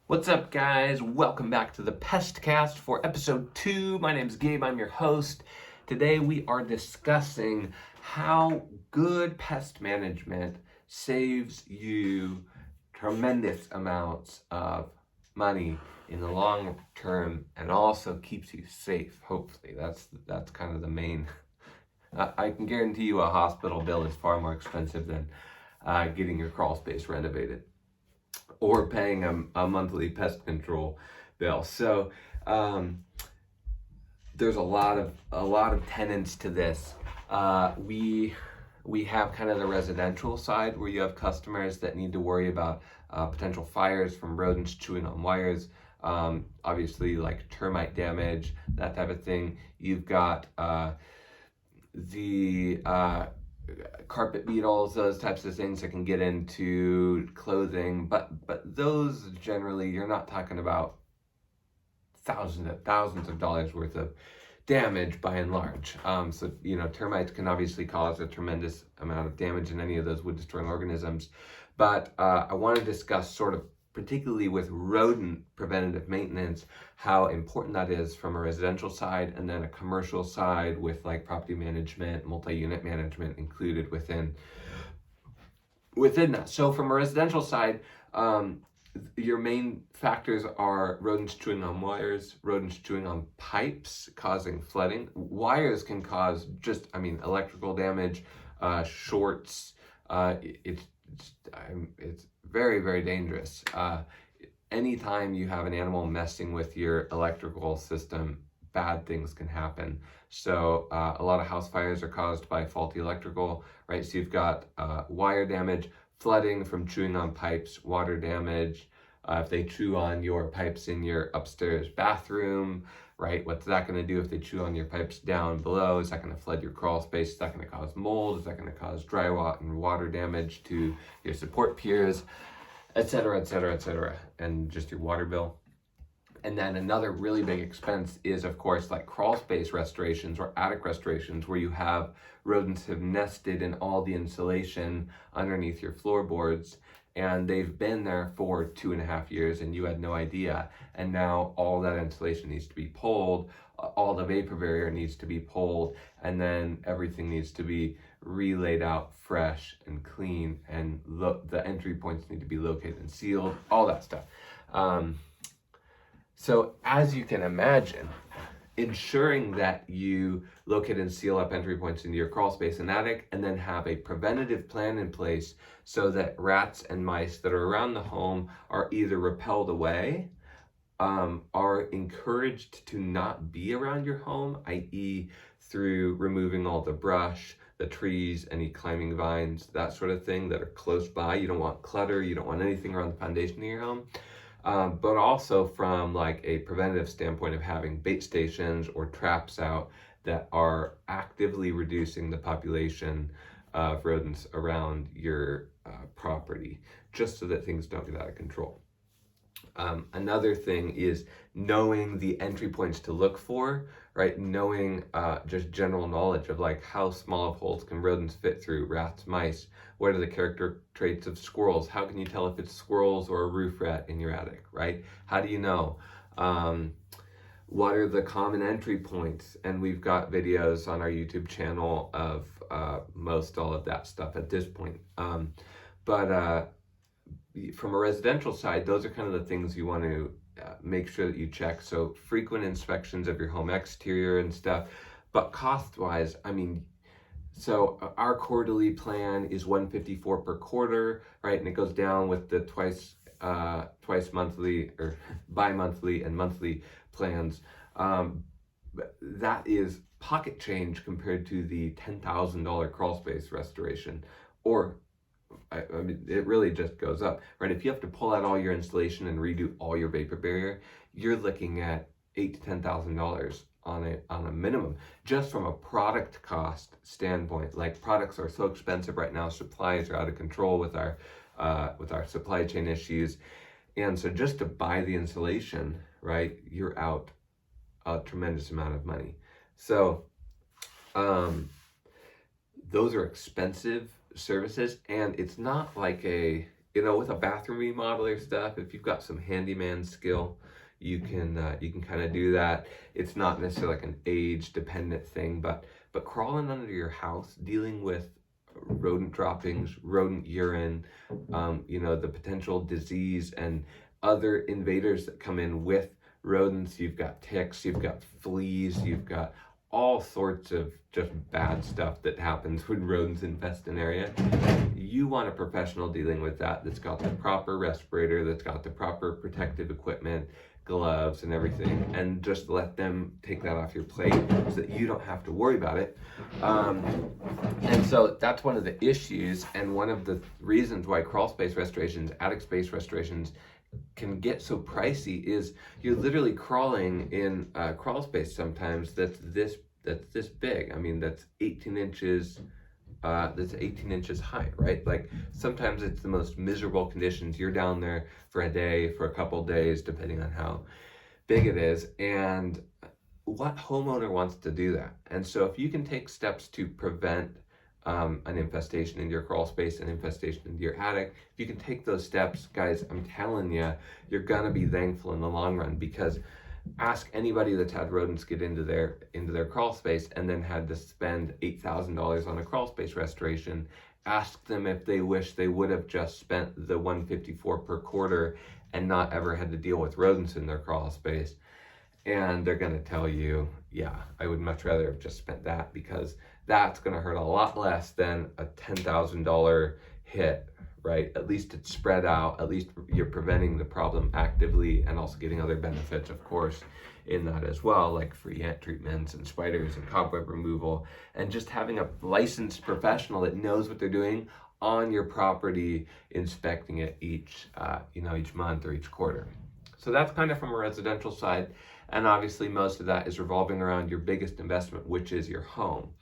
What's up, guys? Welcome back to the PestCast for episode 2. My name's Gabe, I'm your host. Today we are discussing how good pest management saves you tremendous amounts of money in the long term and also keeps you safe, hopefully. That's kind of the main. I can guarantee you a hospital bill is far more expensive than getting your crawl space renovated or paying a monthly pest control bill. So there's a lot of tenets to this. We have kind of the residential side where you have customers that need to worry about potential fires from rodents chewing on wires. Obviously, like termite damage, that type of thing. You've got the carpet beetles, those types of things that can get into clothing, but those generally you're not talking about thousands of dollars worth of damage by and large. So termites can obviously cause a tremendous amount of damage in any of those wood destroying organisms, but I want to discuss sort of particularly with rodent preventative maintenance, how important that is from a residential side, and then a commercial side with like property management, multi-unit management included within that. So from a residential side, your main factors are rodents chewing on wires, rodents chewing on pipes, causing flooding. Wires can cause electrical damage, shorts. It's very, very dangerous. Anytime you have an animal messing with your electrical system, bad things can happen. So a lot of house fires are caused by faulty electrical, right? So you've got wire damage, flooding from chewing on pipes, water damage. If they chew on your pipes in your upstairs bathroom, right? What's that going to do if they chew on your pipes down below? Is that going to flood your crawl space? Is that going to cause mold? Is that going to cause dry rot and water damage to your support piers, et cetera, and just your water bill? And then another really big expense is, of course, like crawl space restorations or attic restorations where you have rodents have nested in all the insulation underneath your floorboards, and they've been there for 2.5 years and you had no idea. And now all that insulation needs to be pulled, all the vapor barrier needs to be pulled, and then everything needs to be relaid out fresh and clean, and the entry points need to be located and sealed, all that stuff. So as you can imagine, ensuring that you locate and seal up entry points into your crawl space and attic, and then have a preventative plan in place so that rats and mice that are around the home are either repelled away, are encouraged to not be around your home, i.e. through removing all the brush, the trees, any climbing vines, that sort of thing that are close by. You don't want clutter, you don't want anything around the foundation of your home. But also from like a preventative standpoint of having bait stations or traps out that are actively reducing the population of rodents around your property, just so that things don't get out of control. Another thing is knowing the entry points to look for, right? Knowing just general knowledge of like how small of holes can rodents fit through, rats, mice. What are the character traits of squirrels? How can you tell if it's squirrels or a roof rat in your attic, right? How do you know? What are the common entry points? And we've got videos on our YouTube channel of most all of that stuff at this point. But from a residential side, those are kind of the things you want to make sure that you check. So frequent inspections of your home exterior and stuff. But cost-wise, so our quarterly plan is $154 per quarter, right? And it goes down with the twice monthly or bi-monthly and monthly plans. That is pocket change compared to the $10,000 crawl space restoration, or it really just goes up, right? If you have to pull out all your insulation and redo all your vapor barrier, you're looking at $8,000 to $10,000 on a minimum, just from a product cost standpoint. Like, products are so expensive right now, supplies are out of control with our supply chain issues, and so just to buy the insulation, right, you're out a tremendous amount of money. So those are expensive services, and it's not like with a bathroom remodeler stuff, if you've got some handyman skill, you can kind of do that. It's not necessarily like an age dependent thing, but crawling under your house, dealing with rodent droppings, rodent urine, the potential disease and other invaders that come in with rodents. You've got ticks, you've got fleas, you've got all sorts of just bad stuff that happens when rodents infest an area. You want a professional dealing with that, that's got the proper respirator, that's got the proper protective equipment, gloves and everything, and just let them take that off your plate so that you don't have to worry about it. And so that's one of the issues, and one of the reasons why crawl space restorations, attic space restorations can get so pricey is you're literally crawling in a crawl space sometimes that's this big. I mean, that's 18 inches. That's 18 inches high, right? Like sometimes it's the most miserable conditions. You're down there for a day, for a couple of days, depending on how big it is. And what homeowner wants to do that? And so if you can take steps to prevent an infestation in your crawl space, an infestation into your attic, if you can take those steps, guys, I'm telling you, you're gonna be thankful in the long run. Because ask anybody that's had rodents get into their crawl space and then had to spend $8,000 on a crawl space restoration. Ask them if they wish they would have just spent the $154 per quarter and not ever had to deal with rodents in their crawl space. And they're gonna tell you, yeah, I would much rather have just spent that, because that's gonna hurt a lot less than a $10,000 hit, right? At least it's spread out. At least you're preventing the problem actively, and also getting other benefits, of course, in that as well, like free ant treatments and spiders and cobweb removal, and just having a licensed professional that knows what they're doing on your property, inspecting it each month or each quarter. So that's kind of from a residential side, and obviously most of that is revolving around your biggest investment, which is your home.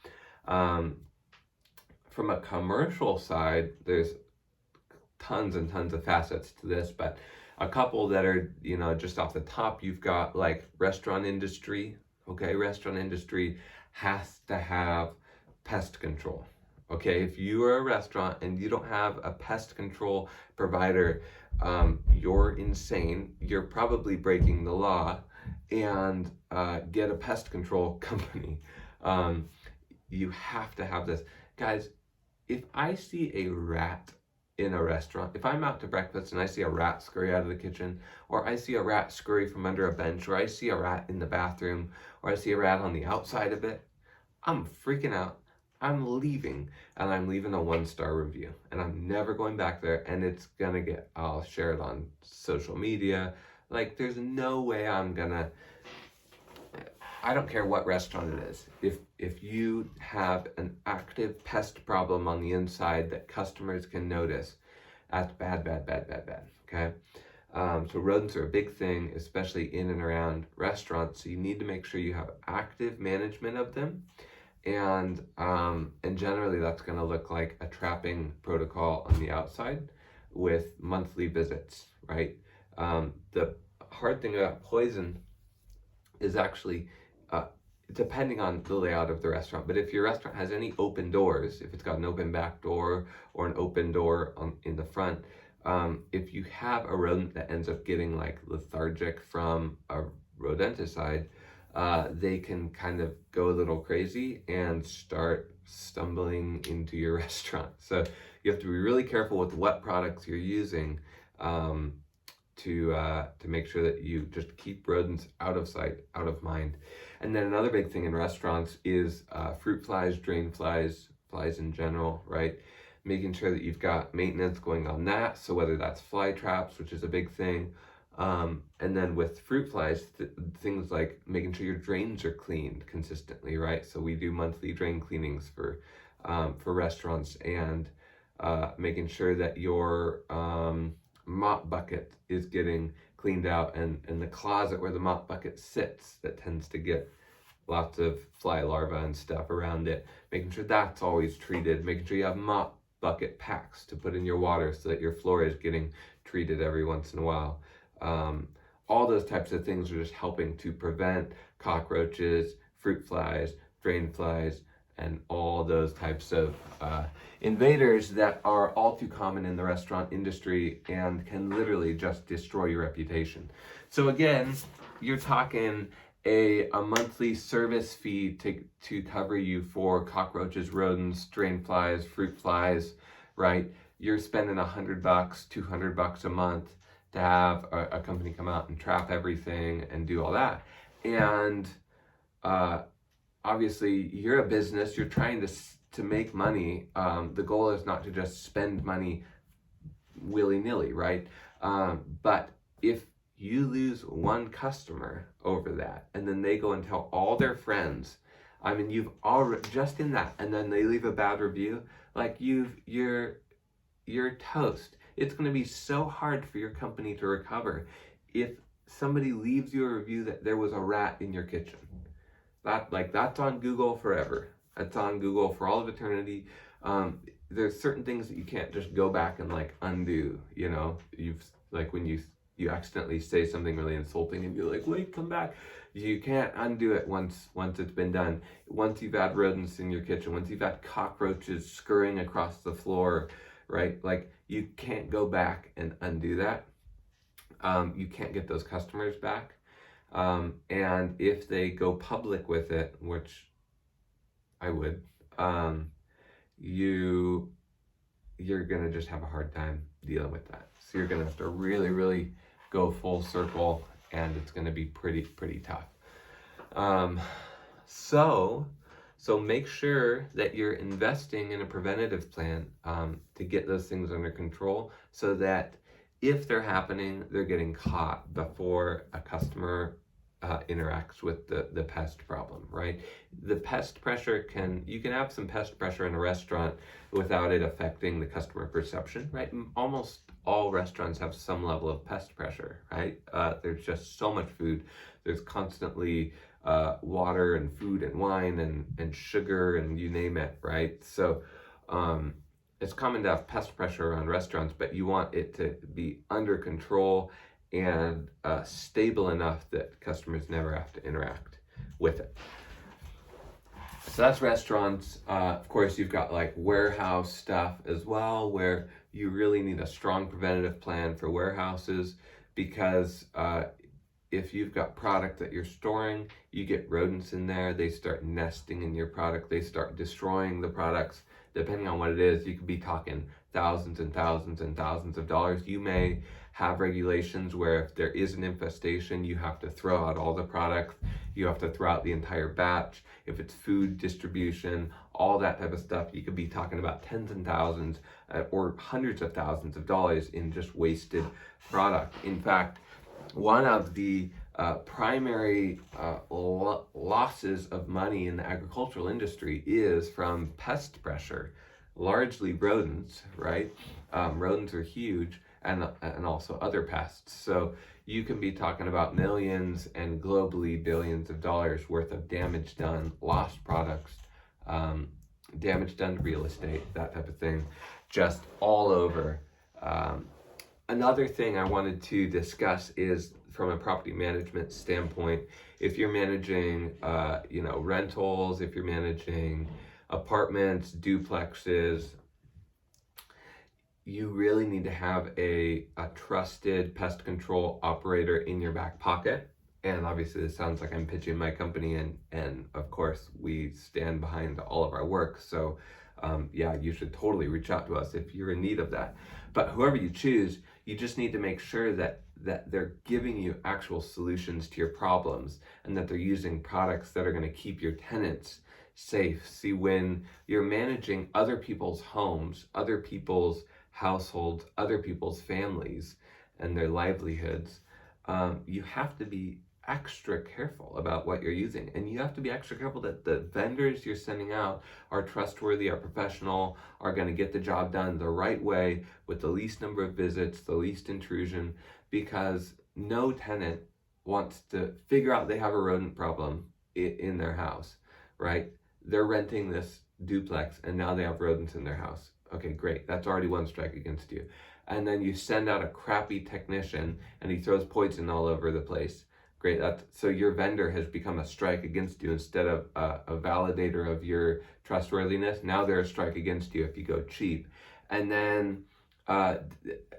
From a commercial side, there's tons and tons of facets to this, but a couple that are, just off the top, you've got like restaurant industry. Okay, restaurant industry has to have pest control. Okay, if you are a restaurant and you don't have a pest control provider, you're insane. You're probably breaking the law, and get a pest control company. You have to have this. Guys, if I see a rat in a restaurant, if I'm out to breakfast and I see a rat scurry out of the kitchen, or I see a rat scurry from under a bench, or I see a rat in the bathroom, or I see a rat on the outside of it, I'm freaking out. I'm leaving, and I'm leaving a 1-star review, and I'm never going back there, and I'll share it on social media. Like, there's no way I don't care what restaurant it is. If you have an active pest problem on the inside that customers can notice, that's bad, okay? So rodents are a big thing, especially in and around restaurants. So you need to make sure you have active management of them. And generally that's gonna look like a trapping protocol on the outside with monthly visits, right? The hard thing about poison is actually, depending on the layout of the restaurant, but if your restaurant has any open doors, if it's got an open back door or an open door in the front, if you have a rodent that ends up getting like lethargic from a rodenticide, they can kind of go a little crazy and start stumbling into your restaurant. So you have to be really careful with what products you're using, to make sure that you just keep rodents out of sight, out of mind. And then another big thing in restaurants is fruit flies, drain flies, flies in general, right? Making sure that you've got maintenance going on that. So whether that's fly traps, which is a big thing, and then with fruit flies, things like making sure your drains are cleaned consistently, right? So we do monthly drain cleanings for restaurants, and making sure that your mop bucket is getting cleaned out, and the closet where the mop bucket sits that tends to get lots of fly larvae and stuff around it, making sure that's always treated, making sure you have mop bucket packs to put in your water so that your floor is getting treated every once in a while. All those types of things are just helping to prevent cockroaches, fruit flies, drain flies, and all those types of invaders that are all too common in the restaurant industry and can literally just destroy your reputation. So again, you're talking a monthly service fee to cover you for cockroaches, rodents, drain flies, fruit flies, right? You're spending $100, $200 a month to have a company come out and trap everything and do all that. And obviously, you're a business. You're trying to make money. The goal is not to just spend money willy-nilly, right? But if you lose one customer over that, and then they go and tell all their friends, I mean, you've already just in that, and then they leave a bad review, like you're toast. It's going to be so hard for your company to recover if somebody leaves you a review that there was a rat in your kitchen. That's on Google forever. That's on Google for all of eternity. There's certain things that you can't just go back and undo. You know, when you accidentally say something really insulting and you're like, wait, come back. You can't undo it once it's been done. Once you've had rodents in your kitchen, once you've had cockroaches scurrying across the floor, right? You can't go back and undo that. You can't get those customers back. And if they go public with it, which I would, you're gonna just have a hard time dealing with that. So you're gonna have to really, really go full circle, and it's gonna be pretty tough. So make sure that you're investing in a preventative plan to get those things under control, so that if they're happening, they're getting caught before a customer interacts with the pest problem, right? The pest pressure you can have some pest pressure in a restaurant without it affecting the customer perception, right? Almost all restaurants have some level of pest pressure, right? There's just so much food. There's constantly water and food and wine and sugar and you name it, right? So it's common to have pest pressure around restaurants, but you want it to be under control and stable enough that customers never have to interact with it. So that's restaurants. Of course, you've got warehouse stuff as well, where you really need a strong preventative plan for warehouses, because if you've got product that you're storing, you get rodents in there, they start nesting in your product, they start destroying the products. Depending on what it is, you could be talking thousands and thousands and thousands of dollars. You may have regulations where if there is an infestation, you have to throw out all the products, you have to throw out the entire batch. If it's food distribution, all that type of stuff, you could be talking about tens and thousands or hundreds of thousands of dollars in just wasted product. In fact, one of the primary losses of money in the agricultural industry is from pest pressure, largely rodents, right? Rodents are huge, and also other pests. So you can be talking about millions and globally billions of dollars worth of damage done, lost products, damage done to real estate, that type of thing, just all over. Another thing I wanted to discuss is from a property management standpoint, if you're managing, rentals, if you're managing apartments, duplexes, you really need to have a trusted pest control operator in your back pocket. And obviously this sounds like I'm pitching my company, and of course we stand behind all of our work. So you should totally reach out to us if you're in need of that. But whoever you choose, you just need to make sure that they're giving you actual solutions to your problems, and that they're using products that are going to keep your tenants safe. See, when you're managing other people's homes, other people's households, other people's families and their livelihoods, you have to be extra careful about what you're using, and you have to be extra careful that the vendors you're sending out are trustworthy, are professional, are going to get the job done the right way with the least number of visits, the least intrusion, because no tenant wants to figure out they have a rodent problem in their house, right? They're renting this duplex and now they have rodents in their house. Okay, great. That's already one strike against you. And then you send out a crappy technician and he throws poison all over the place. Great. So your vendor has become a strike against you instead of a validator of your trustworthiness. Now they're a strike against you if you go cheap. And then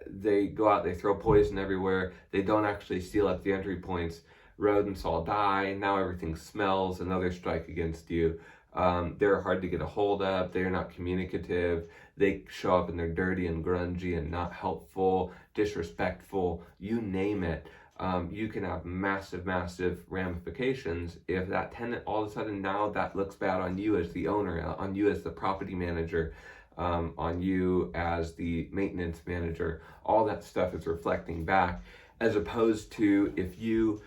they go out, they throw poison everywhere. They don't actually seal up the entry points. Rodents all die. Now everything smells. Another strike against you. They're hard to get a hold of. They're not communicative. They show up and they're dirty and grungy and not helpful, disrespectful, you name it. You can have massive, massive ramifications if that tenant all of a sudden now that looks bad on you as the owner, on you as the property manager, on you as the maintenance manager. All that stuff is reflecting back, as opposed to if you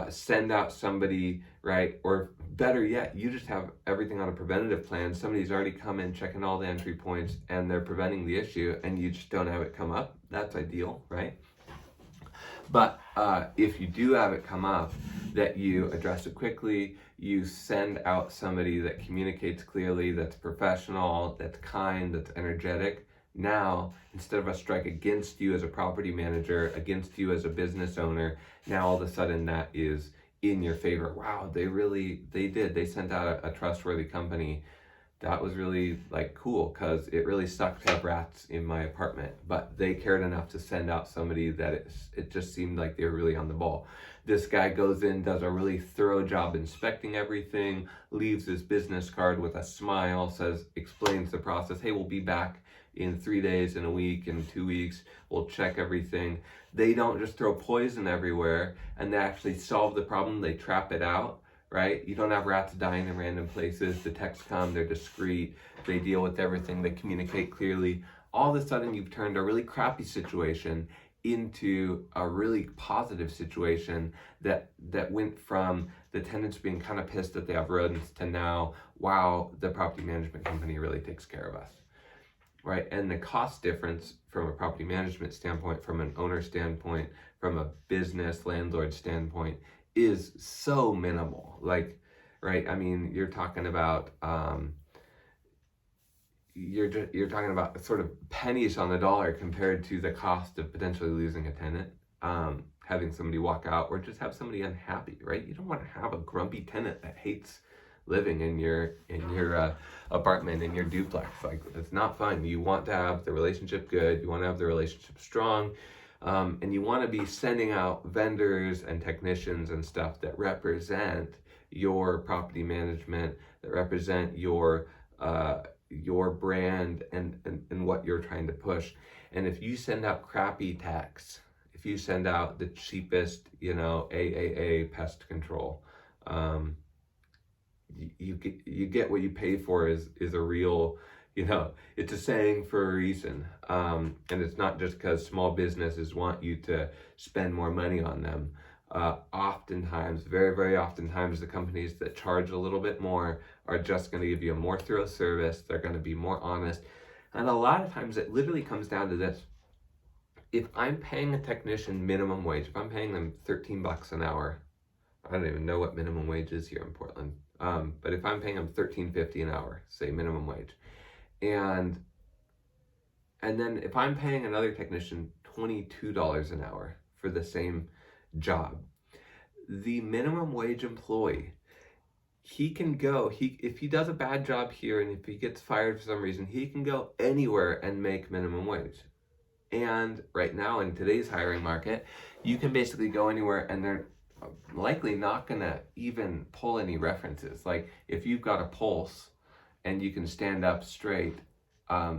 send out somebody, right? Or better yet, you just have everything on a preventative plan. Somebody's already come in checking all the entry points and they're preventing the issue and you just don't have it come up. That's ideal, right? But if you do have it come up, that you address it quickly, you send out somebody that communicates clearly, that's professional, that's kind, that's energetic. Now, instead of a strike against you as a property manager, against you as a business owner, now all of a sudden that is in your favor. Wow, they sent out a trustworthy company. That was really cool, because it really sucked to have rats in my apartment, but they cared enough to send out somebody that it just seemed like they were really on the ball. This guy goes in, does a really thorough job inspecting everything, leaves his business card with a smile, explains the process. Hey, we'll be back in 3 days, in a week, in 2 weeks. We'll check everything. They don't just throw poison everywhere, and they actually solve the problem. They trap it out. Right? You don't have rats dying in random places. The techs come, they're discreet, they deal with everything, they communicate clearly. All of a sudden, you've turned a really crappy situation into a really positive situation that went from the tenants being kind of pissed that they have rodents to now, wow, the property management company really takes care of us. Right? And the cost difference from a property management standpoint, from an owner standpoint, from a business landlord standpoint, is so minimal. Right? I mean, you're talking about you're talking about sort of pennies on the dollar compared to the cost of potentially losing a tenant, having somebody walk out, or just have somebody unhappy. Right? You don't want to have a grumpy tenant that hates living in your apartment, in your duplex. It's not fun. You want to have the relationship good. You want to have the relationship strong. And you want to be sending out vendors and technicians and stuff that represent your property management, that represent your brand and what you're trying to push. And if you send out crappy techs, if you send out the cheapest, AAA pest control, you get what you pay for is a real. It's a saying for a reason. And it's not just because small businesses want you to spend more money on them. Oftentimes, very, very oftentimes, the companies that charge a little bit more are just going to give you a more thorough service. They're going to be more honest. And a lot of times it literally comes down to this. If I'm paying a technician minimum wage, if I'm paying them $13 an hour, I don't even know what minimum wage is here in Portland. But if I'm paying them $13.50 an hour, say minimum wage, and then if I'm paying another technician $22 an hour for the same job, the minimum wage employee, he can go, if he does a bad job here and if he gets fired for some reason, he can go anywhere and make minimum wage. And right now in today's hiring market, you can basically go anywhere and they're likely not gonna even pull any references. If you've got a pulse and you can stand up straight,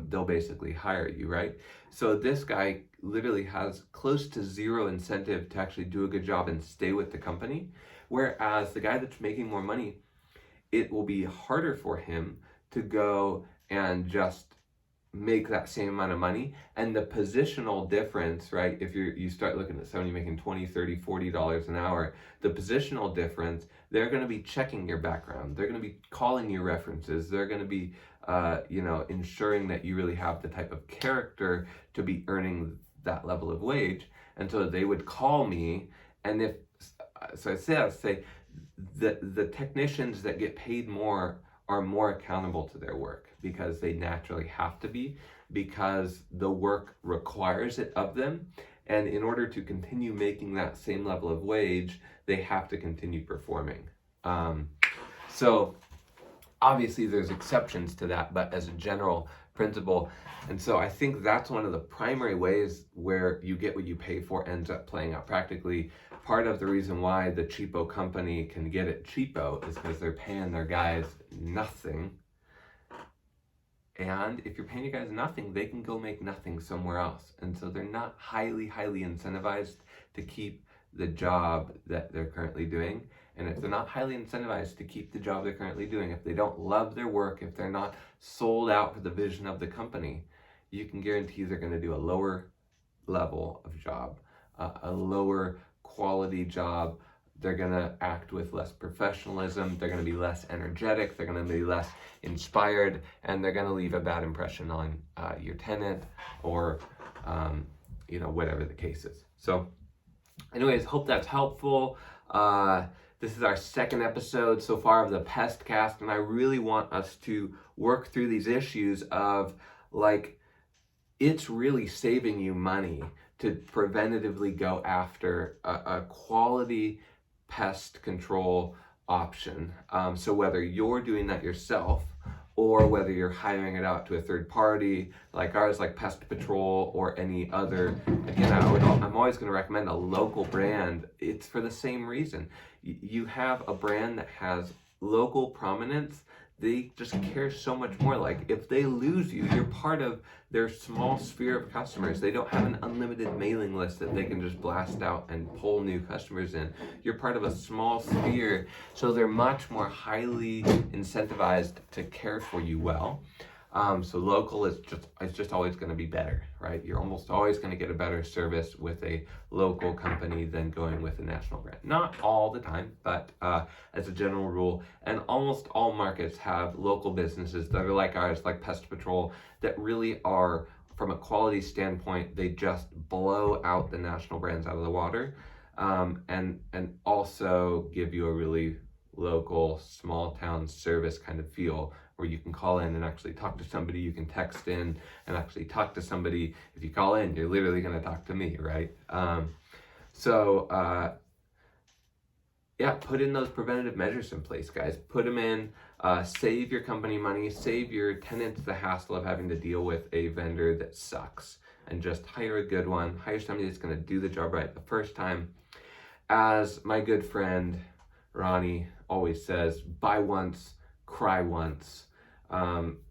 they'll basically hire you, right? So this guy literally has close to zero incentive to actually do a good job and stay with the company. Whereas the guy that's making more money, it will be harder for him to go and just make that same amount of money. And the positional difference, right? If you start looking at somebody making $20, $30, $40 an hour, the positional difference, they're going to be checking your background. They're going to be calling you references. They're going to be, ensuring that you really have the type of character to be earning that level of wage. And so they would call me, and I say the technicians that get paid more are more accountable to their work because they naturally have to be, because the work requires it of them. And in order to continue making that same level of wage, they have to continue performing. So obviously there's exceptions to that, but as a general principle. And so I think that's one of the primary ways where you get what you pay for ends up playing out practically. Part of the reason why the cheapo company can get it cheapo is because they're paying their guys nothing. And if you're paying your guys nothing, they can go make nothing somewhere else. And so they're not highly incentivized to keep the job that they're currently doing. And if they're not highly incentivized to keep the job they're currently doing, if they don't love their work, if they're not sold out for the vision of the company, you can guarantee they're going to do a lower level of job, a lower quality job. They're going to act with less professionalism. They're going to be less energetic. They're going to be less inspired, and they're going to leave a bad impression on your tenant or, whatever the case is. So anyways, hope that's helpful. This is our second episode so far of the PESTCAST, and I really want us to work through these issues of it's really saving you money to preventatively go after a quality pest control option. So whether you're doing that yourself or whether you're hiring it out to a third party like ours, like Pest Patrol or any other, again, I'm always going to recommend a local brand. It's for the same reason. You have a brand that has local prominence, they just care so much more. Like if they lose you, you're part of their small sphere of customers. They don't have an unlimited mailing list that they can just blast out and pull new customers in. You're part of a small sphere, so they're much more highly incentivized to care for you well. So local is just always going to be better, right? You're almost always going to get a better service with a local company than going with a national brand. Not all the time, but as a general rule. And almost all markets have local businesses that are like ours, like Pest Patrol, that really are, from a quality standpoint, they just blow out the national brands out of the water, and also give you a really local, small town service kind of feel, where you can call in and actually talk to somebody. You can text in and actually talk to somebody. If you call in, you're literally going to talk to me, right? Put in those preventative measures in place, guys. Put them in. Save your company money. Save your tenants the hassle of having to deal with a vendor that sucks. And just hire a good one. Hire somebody that's going to do the job right the first time. As my good friend Ronnie always says, buy once, cry once.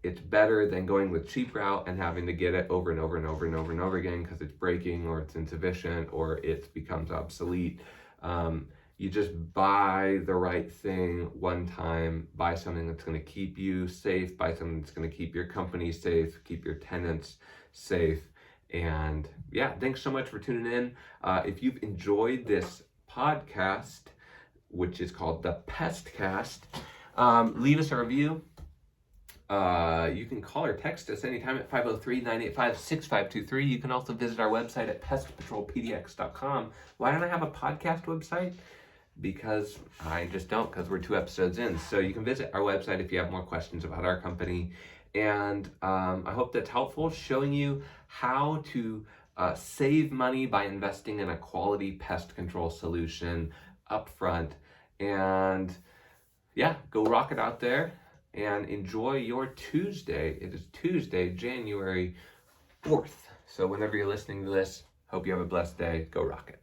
It's better than going the cheap route and having to get it over and over and over and over and over again because it's breaking or it's insufficient or it becomes obsolete. You just buy the right thing one time, buy something that's going to keep you safe, buy something that's going to keep your company safe, keep your tenants safe. And thanks so much for tuning in. If you've enjoyed this podcast, which is called the PESTCAST, leave us a review. You can call or text us anytime at 503-985-6523. You can also visit our website at pestpatrolpdx.com. Why don't I have a podcast website? Because I just don't, because we're 2 episodes in. So you can visit our website if you have more questions about our company. And I hope that's helpful, showing you how to save money by investing in a quality pest control solution up front. And go rock it out there and enjoy your Tuesday. It is Tuesday, January 4th. So whenever you're listening to this, hope you have a blessed day. Go rock it.